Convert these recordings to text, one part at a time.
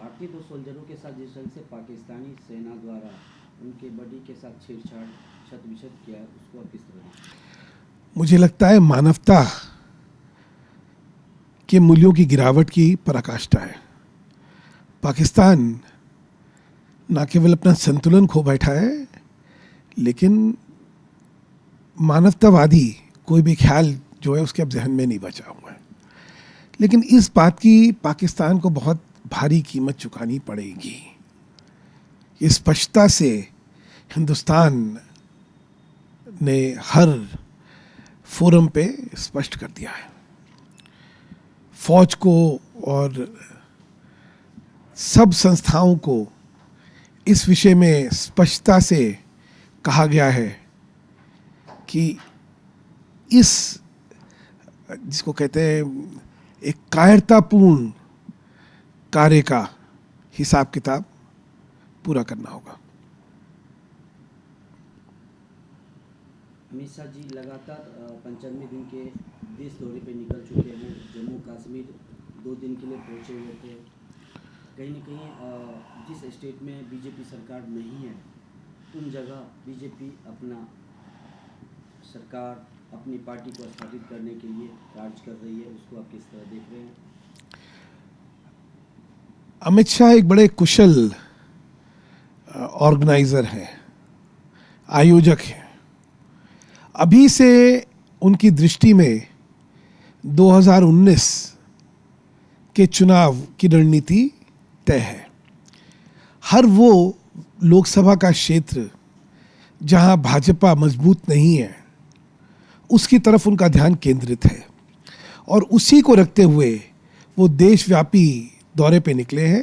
भारतीय 2 सोल्जरों के साथ जिस ढंग से पाकिस्तानी सेना द्वारा उनके बॉडी के साथ छेड़छाड़ छत-विछत किया, उसको आप किस तरह देखते हैं? मुझे लगता है मानवता के मूल्यों की गिरावट की पराकाष्ठा है। पाकिस्तान न केवल अपना संतुलन खो बैठा है, लेकिन मानवतावादी कोई भी ख्याल जो है उसके अब जहन में नहीं बचा हुआ है। लेकिन इस बात की पाकिस्तान को बहुत भारी कीमत चुकानी पड़ेगी। ये स्पष्टता से हिंदुस्तान ने हर फोरम पे स्पष्ट कर दिया है। फौज को और सब संस्थाओं को इस विषय में स्पष्टता से कहा गया है कि इस जिसको कहते हैं एक कायरतापूर्ण कार्य का हिसाब किताब पूरा करना होगा। अमित शाह जी लगातार 95वें दिन के देश दौरे पे निकल चुके हैं। जम्मू कश्मीर 2 दिन के लिए पहुंचे हुए थे। कहीं न कहीं जिस स्टेट में बीजेपी सरकार नहीं है, उन जगह बीजेपी अपना सरकार, अपनी पार्टी को स्थापित करने के लिए कार्य कर रही है। उसको आप किस तरह देख रहे हैं? अमित शाह एक बड़े कुशल ऑर्गेनाइजर हैं, आयोजक हैं। अभी से उनकी दृष्टि में 2019 के चुनाव की रणनीति तय है। हर वो लोकसभा का क्षेत्र जहां भाजपा मजबूत नहीं है, उसकी तरफ उनका ध्यान केंद्रित है और उसी को रखते हुए वो देशव्यापी दौरे पे निकले हैं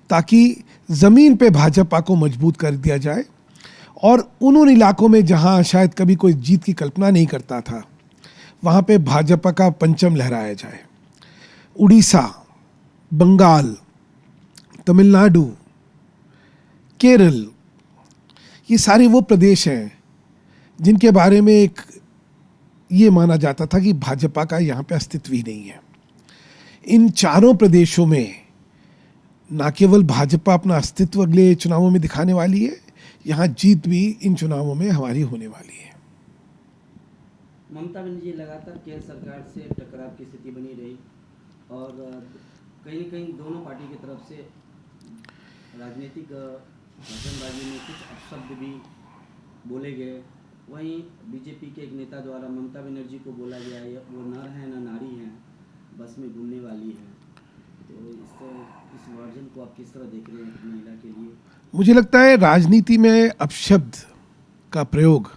ताकि ज़मीन पे भाजपा को मजबूत कर दिया जाए और उन इलाकों में जहां शायद कभी कोई जीत की कल्पना नहीं करता था, वहां पे भाजपा का परचम लहराया जाए। उड़ीसा, बंगाल, तमिलनाडु, केरल, ये सारे वो प्रदेश हैं जिनके बारे में एक ये माना जाता था कि भाजपा का यहाँ पे अस्तित्व ही नहीं है। इन चारों प्रदेशों में न केवल भाजपा अपना अस्तित्व अगले चुनावों में दिखाने वाली है, यहाँ जीत भी इन चुनावों में हमारी होने वाली है। ममता बनर्जी लगातार केंद्र सरकार से टकराव की स्थिति बनी रही और कहीं न कहीं दोनों पार्टी की तरफ से राजनीतिक भाषणबाजी में कुछ अपशब्द भी बोले गए। वहीं बीजेपी के एक नेता द्वारा ममता बनर्जी को बोला गया है वो नर हैं न नारी हैं, बस में घूमने वाली हैं। तो इस वर्जन को आप किस तरह देख रहे हैं एक महिला के लिए? मुझे लगता है राजनीति में अपशब्द का प्रयोग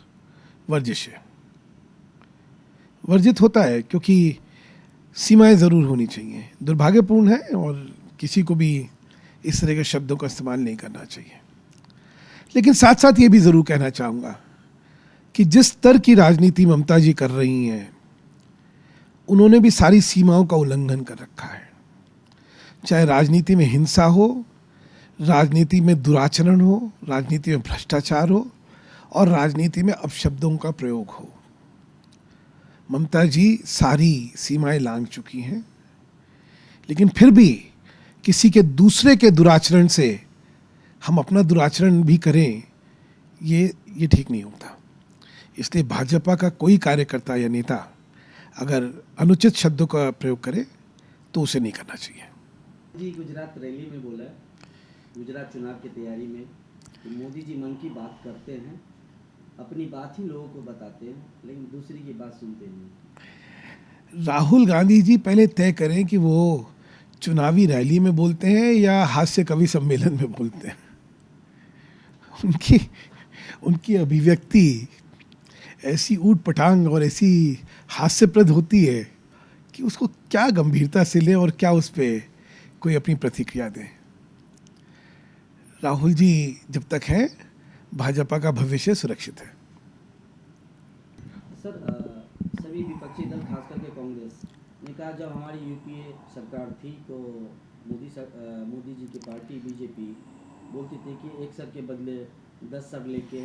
वर्जिश है, वर्जित होता है, क्योंकि सीमाएं ज़रूर होनी चाहिए। दुर्भाग्यपूर्ण है और किसी को भी इस तरह के शब्दों का इस्तेमाल नहीं करना चाहिए। लेकिन साथ साथ ये भी ज़रूर कहना चाहूँगा कि जिस स्तर की राजनीति ममता जी कर रही हैं, उन्होंने भी सारी सीमाओं का उल्लंघन कर रखा है। चाहे राजनीति में हिंसा हो, राजनीति में दुराचरण हो, राजनीति में भ्रष्टाचार हो और राजनीति में अपशब्दों का प्रयोग हो। ममता जी सारी सीमाएं लांघ चुकी हैं, लेकिन फिर भी किसी के दूसरे के दुराचरण से हम अपना दुराचरण भी करें, ये ठीक नहीं होता। इसलिए भाजपा का कोई कार्यकर्ता या नेता अगर अनुचित शब्दों का प्रयोग करे तो उसे नहीं करना चाहिए। जी गुजरात रैली में बोला, गुजरात चुनाव की तैयारी में, कि मोदी जी मन की बात करते हैं, अपनी बात ही लोगों को बताते हैं, लेकिन दूसरी की बात सुनते नहीं। राहुल गांधी जी पहले तय करें कि वो चुनावी रैली में बोलते हैं या हास्य कवि सम्मेलन में बोलते हैं। उनकी अभिव्यक्ति ऐसी ऊट पटांग और ऐसी हास्यप्रद होती है कि उसको क्या गंभीरता से ले और क्या उस पर कोई अपनी प्रतिक्रिया दे। राहुल जी जब तक हैं, भाजपा का भविष्य सुरक्षित है। सर, सभी विपक्षी दल खास करके कांग्रेस ने कहा जब हमारी यूपीए सरकार थी तो मोदी जी की पार्टी बीजेपी बोलती थी कि एक सर के बदले 10 सर लेके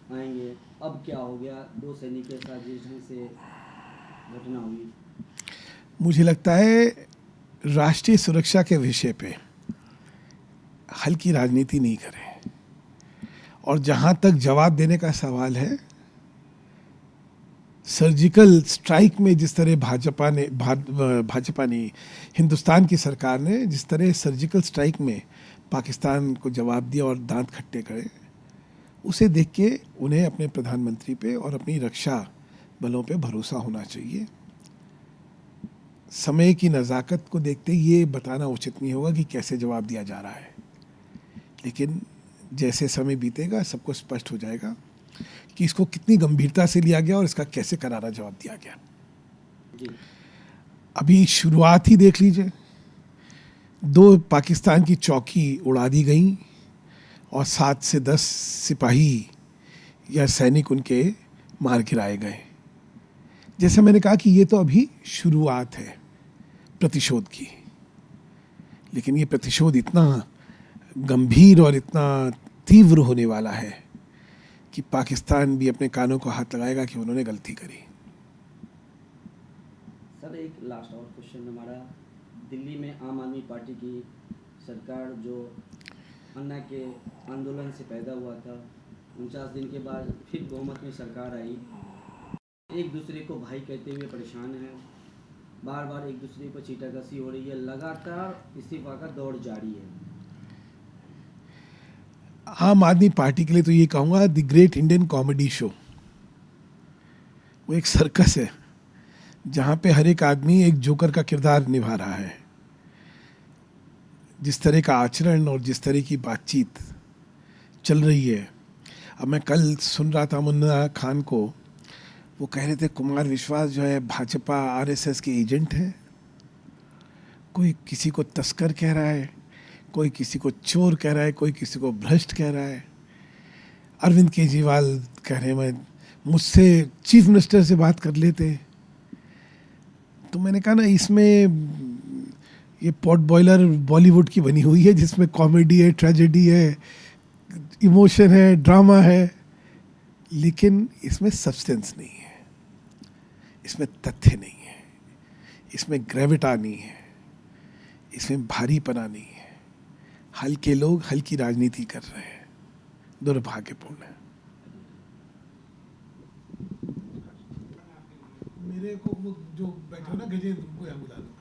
आएंगे। अब क्या हो गया? 2 सैनिक के साथ जिस ढंग से घटना हुई। मुझे लगता है राष्ट्रीय सुरक्षा के विषय पे हल्की राजनीति नहीं करें। और जहां तक जवाब देने का सवाल है, सर्जिकल स्ट्राइक में जिस तरह भाजपा ने हिंदुस्तान की सरकार ने जिस तरह सर्जिकल स्ट्राइक में पाकिस्तान को जवाब दिया और दांत खट्टे करे, उसे देख के उन्हें अपने प्रधानमंत्री पे और अपनी रक्षा बलों पे भरोसा होना चाहिए। समय की नज़ाकत को देखते ये बताना उचित नहीं होगा कि कैसे जवाब दिया जा रहा है, लेकिन जैसे समय बीतेगा सबको स्पष्ट हो जाएगा कि इसको कितनी गंभीरता से लिया गया और इसका कैसे करारा जवाब दिया गया। जी। अभी शुरुआत ही देख लीजिए, 2 पाकिस्तान की चौकी उड़ा दी गई और 7 से 10 सिपाही या सैनिक उनके मार गिराए गए। जैसे मैंने कहा कि ये तो अभी शुरुआत है प्रतिशोध की, लेकिन ये प्रतिशोध इतना गंभीर और इतना तीव्र होने वाला है कि पाकिस्तान भी अपने कानों को हाथ लगाएगा कि उन्होंने गलती करी। सर, एक लास्ट और क्वेश्चन हमारा, दिल्ली में आम आदमी पार्टी की सरकार जो अन्ना के आंदोलन से पैदा हुआ था, 49 दिन के बाद फिर बहुमत में सरकार आई, एक दूसरे को भाई कहते हुए परेशान है, बार बार एक दूसरे पर चीटाकसी हो रही है, लगातार इस्तीफा का दौर जारी है। आम आदमी पार्टी के लिए तो ये कहूँगा the great Indian comedy show, वो एक सर्कस है जहाँ पे हर एक आदमी एक जोकर का किरदार निभा रहा है। जिस तरह का आचरण और जिस तरह की बातचीत चल रही है, अब मैं कल सुन रहा था मुन्ना खान को, वो कह रहे थे कुमार विश्वास जो है भाजपा आरएसएस के एजेंट हैं। कोई किसी को तस्कर कह रहा है, कोई किसी को चोर कह रहा है, कोई किसी को भ्रष्ट कह रहा है। अरविंद केजरीवाल कह रहे हैं मुझसे चीफ मिनिस्टर से बात कर लेते। तो मैंने कहा ना, इसमें ये पॉट बॉयलर बॉलीवुड की बनी हुई है जिसमें कॉमेडी है, ट्रेजेडी है, इमोशन है, ड्रामा है, लेकिन इसमें सब्सटेंस नहीं है, इसमें तथ्य नहीं है, इसमें ग्रेविटा नहीं है, इसमें भारीपना नहीं है। हल्के लोग हल्की राजनीति कर रहे हैं, दुर्भाग्यपूर्ण है। मेरे को वो जो बैठे हो ना गजेंद्र, उनको यहाँ बुला लो।